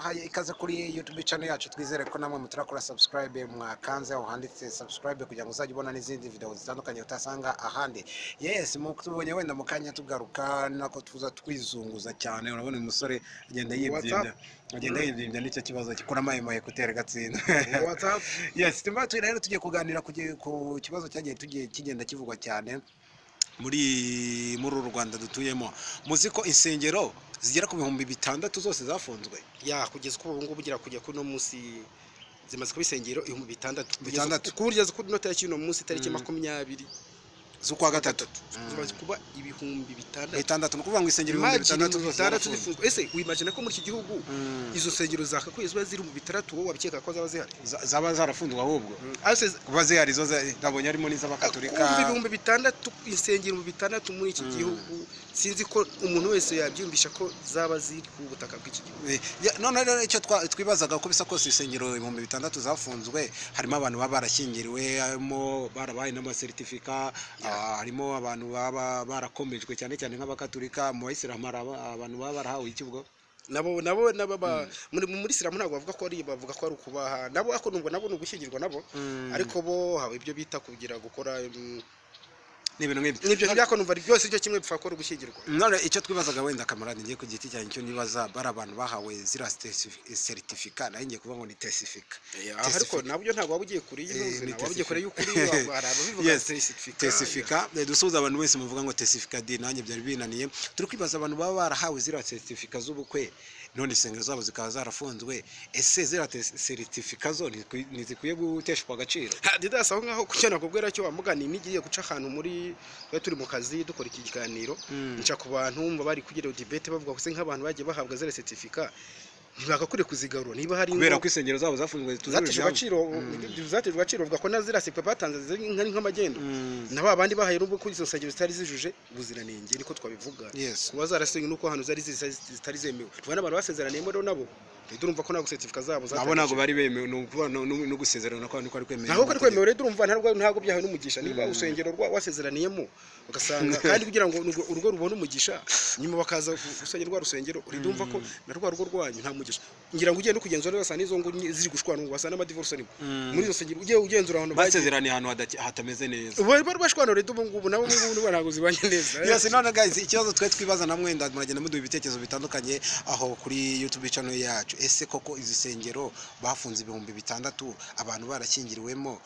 tubahaye ikaze kuri YouTube channel yacu, twizere ko namwe mutarakora subscribe mwakanze aho handitse subscribe kugira ngo uzajye ubona n'izindi video zitandukanye utasanga ahandi. Yes, mukubonye wenda mukanya tugaruka nako tuza twizunguza cyane. Urabona uyu musore agenda yibyimbya nicyo kibazo gikuramo ayo ekuteri gatsinda. WhatsApp. Yes, rero tugiye kuganira ku kibazo cyagiye kigenda kivugwa cyane muri uru Rwanda dutuyemo. Muzi ko insengero zigera ku 600 zose zafunzwe Kugeza ubu ngubu ugira kujya kuno munsi zimaze kuba insengero 600 kugeza kuri nota y'ino munsi tariki 20 z'ukwa gatatu zimaze kuba 600 no kuvuga ngo insengero 600 zose zifunzwe. Ese wimagine ko muri iki gihugu izo nsengero zakakwezwa ziri mu bitandatu wowe wabikeka ko zaba zihari zaba zarafunzwe ahubwo kuba zihari zo nabonye harimo n'iz'abakatolika 600 insengero mu bitandatu muri iki gihugu. Sinzi ko umuntu wese yabyumvisha ko zaba ziri ku butaka bw'iki gihugu. None rero icyo twibazaga ko bisa kose insengero 600 zafunzwe, harimo abantu baba barashyingiriwe, harimo barabaye n'amasertifika, harimo abantu baba barakomejwe cyane cyane nk'abakatolika. Mu Bayisilamu abantu baba barahawe ikivugo nabo muri Islam ntabwo bavuga ko ari ukubaha nabo, ako nubwo nabo n'ugushyingirwa nabo, ariko bo haba ibyo bita kugira gukora n'ibyo byako numva byose icyo kimwe bipfa ko gushyingirwa. None icyo twibazaga wenda kamarade ngiye ku giti cyane cyo nibaza bari abantu bahawe zira certificate, nayo ngiye kuvuga ngo ni testifica, ariko nabyo ntabwo wabugiye kuri y'uzuze, ntabwo wabugiye kuri y'ukuri barabivuga testifica. Dusuhuza abantu wese muvuga ngo testifica di, nanjye byari binaniye. Turi kwibaza abantu baba barahawe zira certifica z'ubukwe, none insengero zabo zikaba zarafunzwe. Ese zira certifica zo ntizikwiye guteshwa agaciro? Didasa aho ngaho kucyana kubwira cyo wamugani nigiye guca ahantu muri turi mu kazi dukora iki kiganiro, nca ku bantu bari kugira debate bavuga ko se nk'abantu bagiye bahabwa zira certifica ntibakakure kuzigarura niba hari kubera ko insengero zabo zafunzwe zatejwe agaciro bavuga ko nazira sipe batanze nk'amagendo na babandi bahaye n'ubwo kuri izo nsengero zitari zijuje ubuziranenge, niko twabivuga. Kuba zarasenye nuko hano zari zitari zemewe, tubana abantu basezeraniyemo rero nabo durumva ko nta certifica zabo nabo ntabwo bari bemewe no gusezerana ko ari kwemewe, ntabwo ari kwemewe rero durumva ntabwo byahawe n'umugisha. Niba usengero wasezeraniyemo ugasanga kandi kugira ngo urugo rubone umugisha nyuma bakaza gusenya rwa rusengero, uridumva ko na rwa rugo rwanyu nta mugisha. Ngira ngo ugiye no kugenzura basa n'izo ngo ziri gushwana ngo basa n'amadivorce arimo muri izo nsengero, ugiye ugenzura ahantu basezeraniye ahantu hatameze neza, bari bashwana rero ubu nabo ntabwo zibanye neza. Yes, none guys, ikibazo twe twibaza namwe ndagenda muduha ibitekerezo bitandukanye aho kuri YouTube channel yacu. Ese koko izi sengero bafunze 600 abantu barashyingiriwemo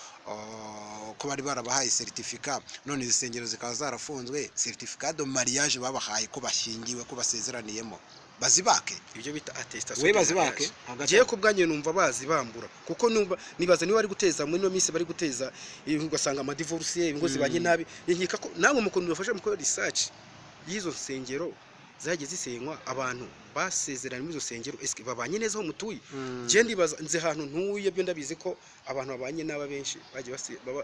ko bari barabahaye certificat, none izi sengero zikaba zarafunzwe, certificat de mariage babahaye ko bashyingiwe ko basezeraniyemo bazibake? Ibyo bita attestation. We bazibake giye ku bwanye numva bazibambura, kuko nibaza niba ari guteza muri no minsi bari guteza ugasanga ama divorce ingo zibanye nabi. Nkika ko namwe mukuntu bafasha mu research yizo sengero zagiye zisenywa, abantu basezerana muri izo sengero eske babanye neza aho mutuye. Je ndibaza nze ahantu ntuye byo ndabizi ko abantu babanye n'aba benshi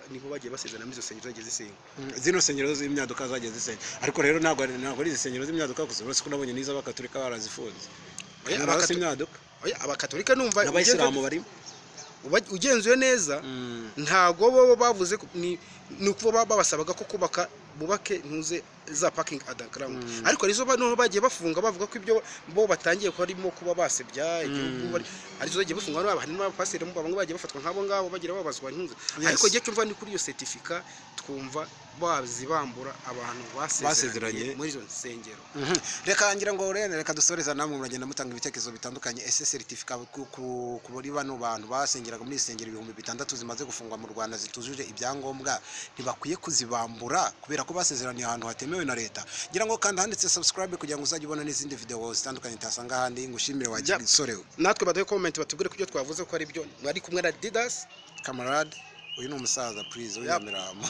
nibo bagiye basezerana muri izo sengero zagiye zisenywa. Zino sengero z'imyaduka zagiye zisenywa, ariko rero ntabwo ari izi sengero z'imyaduka gusa, uretse ko nabonye niza abakatolika barazifunze. Abakatolika numva n'Abayisilamu barimo ugenzuye neza ntago bo bavuze ni ukuba babasabaga ko bubake ntuze za parking underground, ariko arizo no bagiye bafunga bavuga ko ibyo bo batangiye ko harimo kuba basebya igihugu, arizo bagiye bafunga hari n'abapasiteri mu bamwe bagiye bafatwa nk'abo ngabo bagira babazwa ntuze. Ariko giye cyumva ni kuri iyo certificat twumva bazibambura abantu basezeranye muri izo nsengero. Reka ngira ngo reka dusoreza namwe muragenda mutanga ibitekerezo bitandukanye. Ese certificat ku bari bano bantu basengeraga muri insengero 600 zimaze gufungwa mu Rwanda zitujuje ibyangombwa ntibakwiye kuzibambura kubera ko basezeraniye ahantu hatemewe na leta? Ngira ngo kandi handitse subscribe kugira ngo uzajye ubona n'izindi video zitandukanye utasanga ahandi. Ngushimire wagisorewe, natwe baduhe comment batubwire ko ibyo twavuze ko ari byo. Bari kumwe na Didas Kamarade, uyu ni umusaza please uyamiramo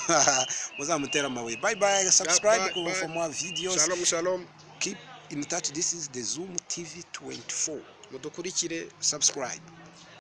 muzamutera amabuye. Bye bye, subscribe for more videos. Shalom, keep in touch. This is the Zoom TV 24. mudukurikire, subscribe.